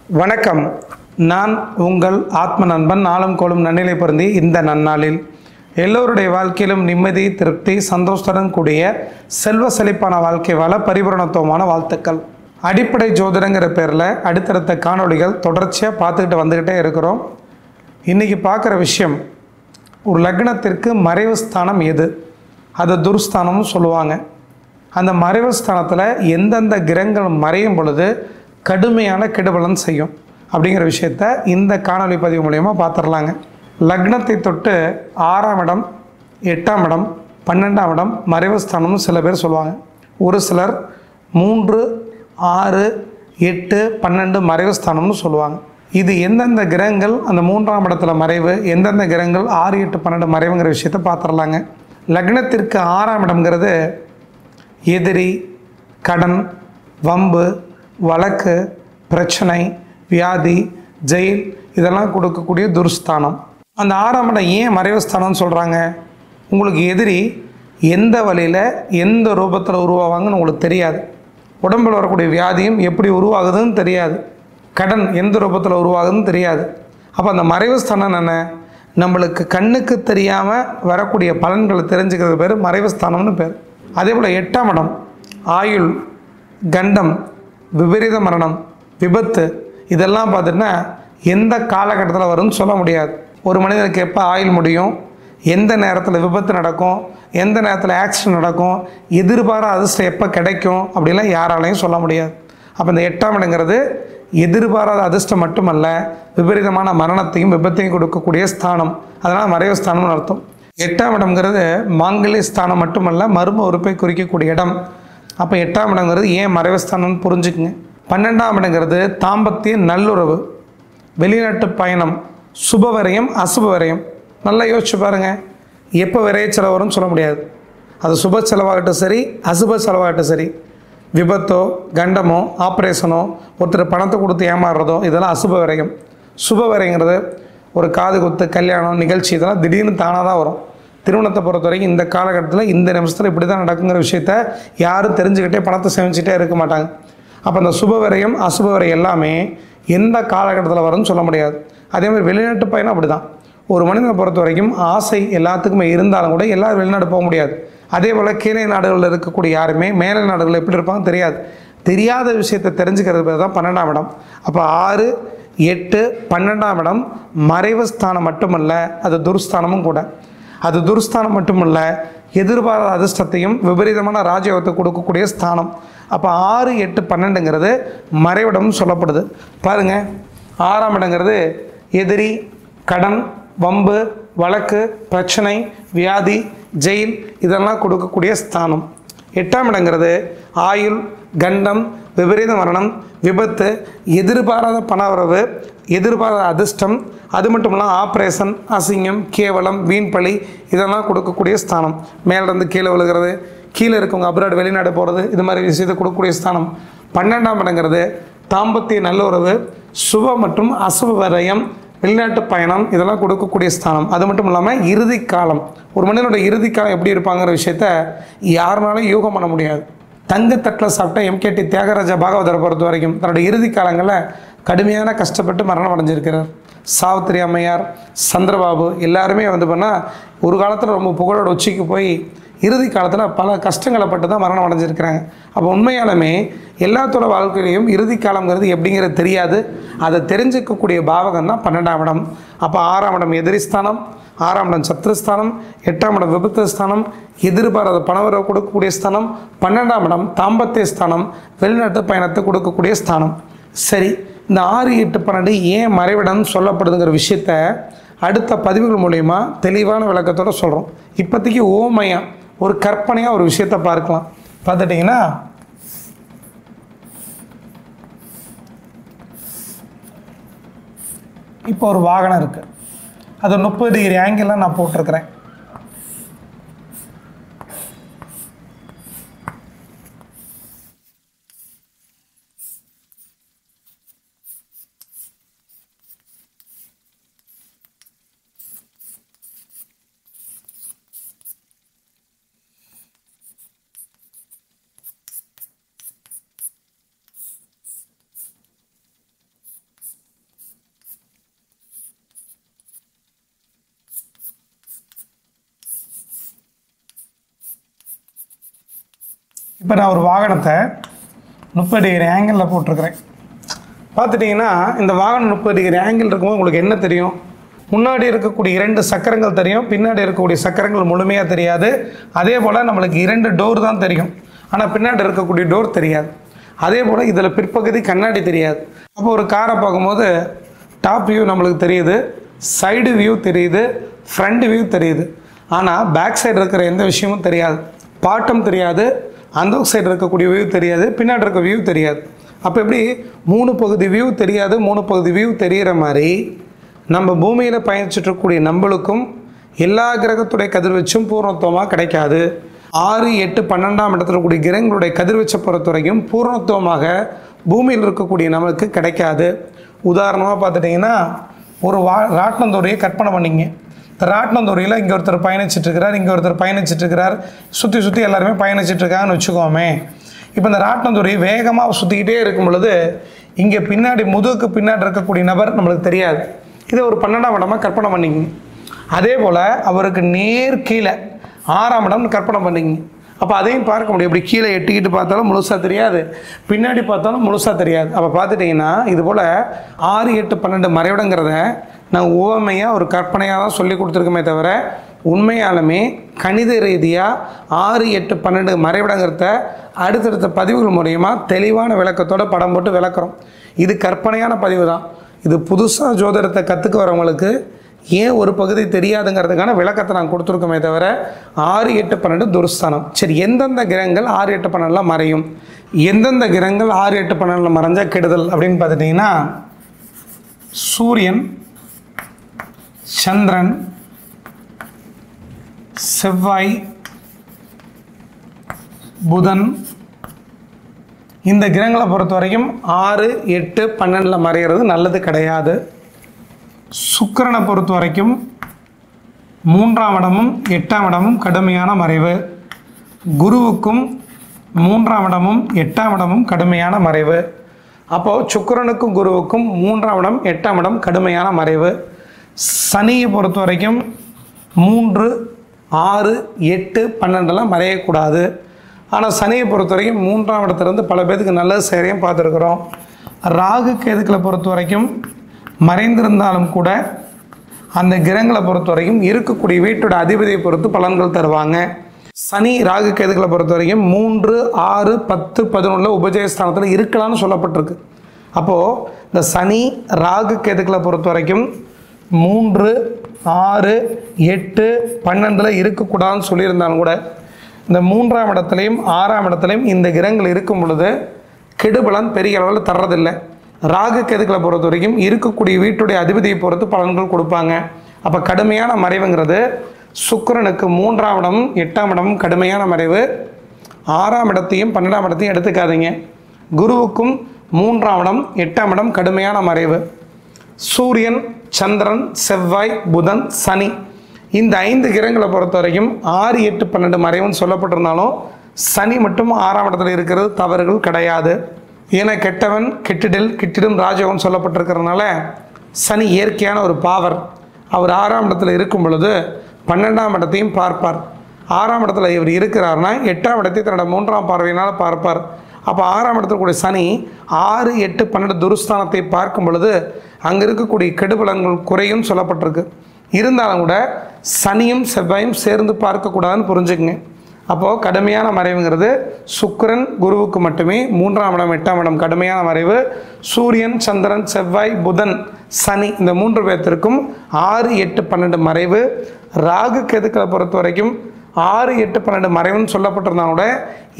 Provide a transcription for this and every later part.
வணக்கம். நான் உங்கள் ஆத்ம நண்பன். நாளும் கோளும் நன்னிலை பொருந்தி இந்த நன்னாளில் எல்லோருடைய வாழ்க்கையிலும் நிம்மதி, திருப்தி, சந்தோஷத்துடன் கூடிய செல்வ செழிப்பான வாழ்க்கை வாழ பரிபூரணத்துவமான வாழ்த்துக்கள். அடிப்படை ஜோதிடங்கிற பேரில் அடுத்தடுத்த காணொளிகள் தொடர்ச்சியாக பார்த்துக்கிட்டு வந்துக்கிட்டே இருக்கிறோம். இன்றைக்கி பார்க்குற விஷயம், ஒரு லக்னத்திற்கு மறைவு ஸ்தானம் எது? அது துர்ஸ்தானம்னு சொல்லுவாங்க. அந்த மறைவு ஸ்தானத்தில் எந்தெந்த கிரகங்கள் மறையும் பொழுது கடுமையான கெடுபலன் செய்யும் அப்படிங்கிற விஷயத்த இந்த காணொலி பதிவு மூலயமா பார்த்துடலாங்க. லக்னத்தை தொட்டு 6ஆம் இடம், 8ஆம் இடம், 12ஆம் இடம் மறைவு ஸ்தானம்னு சில பேர் சொல்லுவாங்க. ஒரு சிலர் 3, 6, 8, 12 மறைவு ஸ்தானம்னு சொல்லுவாங்க. இது எந்தெந்த கிரகங்கள் அந்த 3ஆம் இடத்துல மறைவு, எந்தெந்த கிரகங்கள் 6, 8, 12 மறைவுங்கிற விஷயத்தை பார்த்துடலாங்க. லக்னத்திற்கு 6ஆம் இடம்ங்கிறது எதிரி, கடன், வம்பு, வழக்கு, பிரச்சனை, வியாதி, ஜெயில் இதெல்லாம் கொடுக்கக்கூடிய துர்ஸ்தானம். அந்த 6ஆம் இடம் ஏன் மறைவு ஸ்தானம்னு சொல்கிறாங்க? உங்களுக்கு எதிரி எந்த வழியில் எந்த ரூபத்தில் உருவாவாங்கன்னு உங்களுக்கு தெரியாது. உடம்பில் வரக்கூடிய வியாதியும் எப்படி உருவாகுதுன்னு தெரியாது. கடன் எந்த ரூபத்தில் உருவாகுதுன்னு தெரியாது. அப்போ அந்த மறைவு ஸ்தானம் என்ன? நம்மளுக்கு கண்ணுக்கு தெரியாமல் வரக்கூடிய பலன்களை தெரிஞ்சுக்கிறது பேர் மறைவு ஸ்தானம்னு பேர். அதே போல் 8ஆம் இடம் ஆயுள், கண்டம், விபரீத மரணம், விபத்து இதெல்லாம் பார்த்துட்டுனா எந்த காலகட்டத்தில் வரும்னு சொல்ல முடியாது. ஒரு மனிதனுக்கு எப்போ ஆயுள் முடியும், எந்த நேரத்தில் விபத்து நடக்கும், எந்த நேரத்தில் ஆக்சிடென்ட் நடக்கும், எதிர்பாராத அதிர்ஷ்டம் எப்போ கிடைக்கும் அப்படிலாம் யாராலையும் சொல்ல முடியாது. அப்போ இந்த 8ஆம் இடங்கிறது எதிர்பாராத அதிர்ஷ்டம் மட்டுமல்ல, விபரீதமான மரணத்தையும் விபத்தையும் கொடுக்கக்கூடிய ஸ்தானம். அதனால் மறைவு ஸ்தானம்னு அர்த்தம். 8ஆம் இடம்ங்கிறது மாங்கல்ய ஸ்தானம் மட்டுமல்ல, மர்ம உறுப்பை குறிக்கக்கூடிய இடம். அப்போ 8ஆம் இடங்கிறது ஏன் மறைவு ஸ்தானம்னு புரிஞ்சுக்குங்க. 12ஆம் இடங்கிறது தாம்பத்திய நல்லுறவு, வெளிநாட்டு பயணம், சுப விரயம், அசுப விரயம். நல்லா யோசிச்சு பாருங்கள். எப்போ விரைய செலவு வரும்னு சொல்ல முடியாது. அது சுப செலவாகட்டும் சரி, அசுப செலவாகட்டும் சரி, விபத்தோ, கண்டமோ, ஆப்ரேஷனோ, ஒருத்தர் பணத்தை கொடுத்து ஏமாறுறதோ இதெல்லாம் அசுப விரயம். சுப விரயங்கிறது ஒரு காது குத்து, கல்யாணம், நிகழ்ச்சி இதெல்லாம் திடீர்னு தானாக தான் வரும். திருமணத்தை பொறுத்த வரைக்கும் இந்த காலகட்டத்தில் இந்த நிமிஷத்தில் இப்படி தான் நடக்குங்கிற விஷயத்த யாரும் தெரிஞ்சுக்கிட்டே பணத்தை சேமிச்சுட்டே இருக்க மாட்டாங்க. அப்போ அந்த சுப விரயம், அசுப விரயம் எல்லாமே எந்த காலகட்டத்தில் வரும்னு சொல்ல முடியாது. அதே மாதிரி வெளிநாட்டு பயணம் அப்படி தான். ஒரு மனிதனை பொறுத்த வரைக்கும் ஆசை எல்லாத்துக்குமே இருந்தாலும் கூட எல்லாரும் வெளிநாடு போக முடியாது. அதே போல் கீழே நாடுகளில் இருக்கக்கூடிய யாருமே மேலை நாடுகளில் எப்படி இருப்பாங்க தெரியாது. தெரியாத விஷயத்தை தெரிஞ்சுக்கிறது பேர் தான் 12ஆம் இடம். அப்போ 6, 8, 12ஆம் இடம் மறைவு ஸ்தானம் மட்டுமல்ல, அது துர்ஸ்தானமும் கூட. அது துர்ஸ்தானம் மட்டுமல்ல, எதிர்பாராத அதிர்ஷ்டத்தையும் விபரீதமான ராஜயோகத்தை கொடுக்கக்கூடிய ஸ்தானம். அப்போ 6, 8, 12ங்கிறது மறைவிடம்னு சொல்லப்படுது. பாருங்கள், 6ஆம் இடங்கிறது எதிரி, கடன், வம்பு, வழக்கு, பிரச்சனை, வியாதி, ஜெயில் இதெல்லாம் கொடுக்கக்கூடிய ஸ்தானம். 8ஆம் இடங்கிறது ஆயுள், கண்டம், விபரீத மரணம், விபத்து, எதிர்பாராத பணவரவு, எதிர்பாராத அதிர்ஷ்டம், அது மட்டும் இல்லாமல் ஆப்ரேஷன், அசிங்கம், கேவலம், வீண்பழி இதெல்லாம் கொடுக்கக்கூடிய ஸ்தானம். மேலிருந்து கீழே விழுகிறது, கீழே இருக்கவங்க அப்ராட் வெளிநாடு போகிறது, இது மாதிரி விஷயத்தை கொடுக்கக்கூடிய ஸ்தானம். 12ஆம் இடங்கிறது தாம்பத்திய நல்லுறவு, சுப மற்றும் அசுப விரயம், வெளிநாட்டு பயணம் இதெல்லாம் கொடுக்கக்கூடிய ஸ்தானம். அது மட்டும் இல்லாமல் இறுதி காலம், ஒரு மனிதனோட இறுதி காலம் எப்படி இருப்பாங்கிற விஷயத்த யாருனாலும் யூகம் பண்ண முடியாது. தங்கத்தட்டில் சாப்பிட்ட எம்கேடி தியாகராஜா பாகவதரை பொறுத்த வரைக்கும் தன்னுடைய இறுதி காலங்களில் கடுமையான கஷ்டப்பட்டு மரணம் அடைஞ்சிருக்கிறார். சாவித்திரி அம்மையார், சந்திரபாபு எல்லாருமே பண்ணால் ஒரு காலத்தில் ரொம்ப புகழோட உச்சிக்கு போய் இறுதி காலத்தில் பல கஷ்டங்களை பட்டு தான் மரணம் அடைஞ்சிருக்கிறாங்க. அப்போ உண்மையாலுமே எல்லாத்தோட வாழ்க்கையிலையும் இறுதி காலங்கிறது எப்படிங்கிறது தெரியாது. அதை தெரிஞ்சுக்கக்கூடிய பாவகம் தான் 12ஆம் இடம். அப்போ 6ஆம் இடம் எதிரி ஸ்தானம், 6ஆம் இடம் சத்ருஸ்தானம், 8ஆம் இடம் விபத்து ஸ்தானம், எதிர்பாராத பணவரவு கொடுக்கக்கூடிய ஸ்தானம், 12ஆம் இடம் தாம்பத்திய ஸ்தானம், வெளிநாட்டு பயணத்தை கொடுக்கக்கூடிய ஸ்தானம். சரி, இந்த 6, 8, 12 ஏன் மறைவிடம்னு சொல்லப்படுதுங்கிற விஷயத்த அடுத்த பதிவுகள் மூலயமா தெளிவான விளக்கத்தோடு சொல்கிறோம். இப்போதைக்கு ஓமையாக ஒரு கற்பனையாக ஒரு விஷயத்தை பார்க்கலாம். பார்த்துட்டிங்கன்னா, இப்போ ஒரு வாகனம் இருக்குது. அது 30 டிகிரி ஆங்கிளில் நான் போட்டிருக்கிறேன். இப்போ நான் ஒரு வாகனத்தை 30 டிகிரி ஆங்கிளில் போட்டிருக்கிறேன். பார்த்துட்டிங்கன்னா இந்த வாகனம் 30 டிகிரி ஆங்கிள் இருக்கும்போது உங்களுக்கு என்ன தெரியும்? முன்னாடி இருக்கக்கூடிய 2 சக்கரங்கள் தெரியும், பின்னாடி இருக்கக்கூடிய சக்கரங்கள் முழுமையாக தெரியாது. அதே போல் நம்மளுக்கு 2 டோர் தான் தெரியும், ஆனால் பின்னாடி இருக்கக்கூடிய டோர் தெரியாது. அதே போல் இதில் பிற்பகுதி கண்ணாடி தெரியாது. அப்போ ஒரு காரை பார்க்கும்போது டாப் வியூ நம்மளுக்கு தெரியுது, சைடு வியூ தெரியுது, ஃப்ரண்ட் வியூ தெரியுது. ஆனால் பேக் சைடு இருக்கிற எந்த விஷயமும் தெரியாது. பாட்டம் தெரியாது, அந்த சைடு இருக்கக்கூடிய வியூ தெரியாது, பின்னாடி இருக்க வியூ தெரியாது. அப்போ எப்படி 3 பகுதி வியூ தெரியாது, 3 பகுதி வியூ தெரிகிற மாதிரி நம்ம பூமியில் பயணிச்சிட்ருக்கக்கூடிய நம்மளுக்கும் எல்லா கிரகத்துடைய கதிர்வீச்சும் பூர்ணத்துவமாக கிடைக்காது. 6, 8, 12ஆம் இடத்துல கூடிய கிரகங்களுடைய கதிர்வீச்சை பொறுத்த வரைக்கும் பூர்ணத்துவமாக பூமியில் இருக்கக்கூடிய நம்மளுக்கு கிடைக்காது. உதாரணமாக பார்த்துட்டிங்கன்னா ஒரு ராட்டினந்தோரியை கற்பனை பண்ணிங்க. இந்த ராட்டினந்தோரியில் இங்கே ஒருத்தர் பயணிச்சிட்ருக்கிறார், இங்கே ஒருத்தர் பயணிச்சிட்ருக்கிறார், சுற்றி எல்லாருமே பயணிச்சிட்ருக்காங்கன்னு வச்சுக்கோமே. இப்போ இந்த ராட்டினந்தோரி வேகமாக சுற்றிக்கிட்டே இருக்கும் பொழுது இங்கே பின்னாடி முதுகுக்கு பின்னாடி இருக்கக்கூடிய நபர் நம்மளுக்கு தெரியாது. இதை ஒரு 12ஆம் இடமாக கற்பனை பண்ணிங்க. அதே போல் அவருக்கு நேர் கீழே 6ஆம் இடம்னு கற்பனை பண்ணிங்க. அப்போ அதையும் பார்க்க முடியும். இப்படி கீழே எட்டிக்கிட்டு பார்த்தாலும் முழுசாக தெரியாது, பின்னாடி பார்த்தாலும் முழுசாக தெரியாது. அப்போ பார்த்துட்டிங்கன்னா இது போல் 6, 8, 12 மறைவிடங்கிறத நான் உவமையாக ஒரு கற்பனையாக தான் சொல்லி கொடுத்துருக்கோமே தவிர உண்மையாலுமே கணித ரீதியாக 6, 8, 12 மறைவிடங்கிறத அடுத்தடுத்த பதிவுகள் மூலயமா தெளிவான விளக்கத்தோடு படம் போட்டு விளக்குறோம். இது கற்பனையான பதிவு தான். இது புதுசாக ஜோதிடத்தை கற்றுக்க வரவங்களுக்கு ஏன் ஒரு பகுதி தெரியாதுங்கிறதுக்கான விளக்கத்தை நான் கொடுத்துருக்கோமே தவிர 6, 8, 12 துர்ஸ்தானம். சரி, எந்தெந்த கிரகங்கள் 6, 8, 12 மறையும், எந்தெந்த கிரகங்கள் 6, 8, 12 மறைஞ்சால் கெடுதல் அப்படின்னு பார்த்துட்டிங்கன்னா சூரியன், சந்திரன், செவ்வாய், புதன், இந்த கிரகங்களை பொறுத்த வரைக்கும் 6, 8, 12 மறைகிறது நல்லது கிடையாது. சுக்கிரனை பொறுத்த வரைக்கும் 3ஆம் இடமும் 8ஆம் இடமும் கடுமையான மறைவு. குருவுக்கும் 3ஆம் இடமும் 8ஆம் இடமும் கடுமையான மறைவு. அப்போது சுக்கிரனுக்கும் குருவுக்கும் 3ஆம் இடம் 8ஆம் இடம் கடுமையான மறைவு. சனியை பொறுத்த வரைக்கும் 3, 6, 8, 12 மறையக்கூடாது. ஆனால் சனியை பொறுத்த வரைக்கும் 3ஆம் இடத்துலேருந்து பல பேருக்கு நல்லது செய்கிறையும் பார்த்துருக்குறோம். ராகு கேதுக்களை பொறுத்த வரைக்கும் மறைந்திருந்தாலும் கூட அந்த கிரகங்களை பொறுத்த வரைக்கும் இருக்கக்கூடிய வீட்டோட அதிபதியை பொறுத்து பலன்கள் தருவாங்க. சனி ராகு கேதுக்களை பொறுத்த வரைக்கும் 3, 6, 10, 11 உபஜயஸ்தானத்தில் இருக்கலாம்னு சொல்லப்பட்டிருக்கு. அப்போது இந்த சனி ராகு கேதுக்களை பொறுத்த வரைக்கும் 3, 6, 8, 12 இருக்கக்கூடாதுன்னு சொல்லியிருந்தாலும் கூட இந்த 3ஆம் இடத்துலையும் 6ஆம் இடத்துலையும் இந்த கிரகங்கள் இருக்கும் பொழுது கெடுபலன் பெரிய அளவில் தர்றதில்லை. ராகு கேதுக்களை பொறுத்த வரைக்கும் இருக்கக்கூடிய வீட்டுடைய அதிபதியை பொறுத்து பலன்கள் கொடுப்பாங்க. அப்போ கடுமையான மறைவுங்கிறது சுக்கிரனுக்கு 3ஆம் இடமும் 8ஆம் இடமும் கடுமையான மறைவு. 6ஆம் இடத்தையும் 12ஆம் இடத்தையும் எடுத்துக்காதீங்க. குருவுக்கும் 3ஆம் இடம் 8ஆம் இடம் கடுமையான மறைவு. சூரியன், சந்திரன், செவ்வாய், புதன், சனி இந்த 5 கிரகங்களை பொறுத்த வரைக்கும் 6, 8, 12 மறைவுன்னு சொல்லப்பட்டிருந்தாலும் சனி மட்டும் 6ஆம் இடத்துல இருக்கிறது தவறுகள் கிடையாது. ஏன்னா கெட்டவன் கெட்டிடில் கிட்டிடும் ராஜவன் சொல்லப்பட்டிருக்கிறதுனால சனி இயற்கையான ஒரு பாவர். அவர் 6ஆம் இடத்துல இருக்கும் பொழுது 12ஆம் இடத்தையும் பார்ப்பார். 6ஆம் இடத்துல இவர் இருக்கிறார்னா 8ஆம் இடத்தை தன்னோட 3ஆம் பார்வையினால் பார்ப்பார். அப்போ 6ஆம் இடத்துல கூடிய சனி 6, 8, 12 துருஸ்தானத்தை பார்க்கும் பொழுது அங்கே இருக்கக்கூடிய கெடுபலன்கள் குறையும் சொல்லப்பட்டிருக்கு. இருந்தாலும் கூட சனியும் செவ்வாயும் சேர்ந்து பார்க்கக்கூடாதுன்னு புரிஞ்சுக்குங்க. அப்போது கடுமையான மறைவுங்கிறது சுக்கிரன் குருவுக்கு மட்டுமே. 3ஆம் இடம் 8ஆம் இடம் கடுமையான மறைவு. சூரியன், சந்திரன், செவ்வாய், புதன், சனி இந்த 3 பேர்த்திற்கும் 6, 8, 12 மறைவு. ராகு கேதுக்களை பொறுத்த வரைக்கும் 6, 8, 12 மறைவுன்னு சொல்லப்பட்டிருந்தா கூட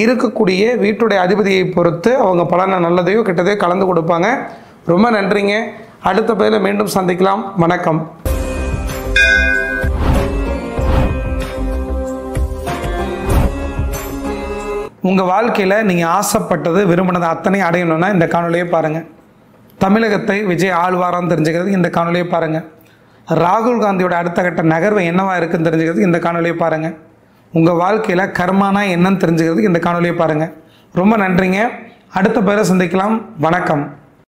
இருக்கக்கூடிய வீட்டுடைய அதிபதியை பொறுத்து அவங்க பலனை நல்லதையோ கெட்டதையோ கலந்து கொடுப்பாங்க. ரொம்ப நன்றிங்க. அடுத்த பதிவில் மீண்டும் சந்திக்கலாம். வணக்கம். உங்கள் வாழ்க்கையில் நீங்கள் ஆசைப்பட்டது விரும்பினது அத்தனை அடையணும்னா இந்த காணொலியை பாருங்கள். தமிழகத்தை விஜய் ஆழ்வாரான்னு தெரிஞ்சுக்கிறதுக்கு இந்த காணொலியை பாருங்கள். ராகுல் காந்தியோட அடுத்த கட்ட நகர்வு என்னவா இருக்குன்னு தெரிஞ்சுக்கிறதுக்கு இந்த காணொலியை பாருங்கள். உங்கள் வாழ்க்கையில் கர்மானா என்னன்னு தெரிஞ்சுக்கிறதுக்கு இந்த காணொலியை பாருங்கள். ரொம்ப நன்றிங்க. அடுத்த பேரை சந்திக்கலாம். வணக்கம்.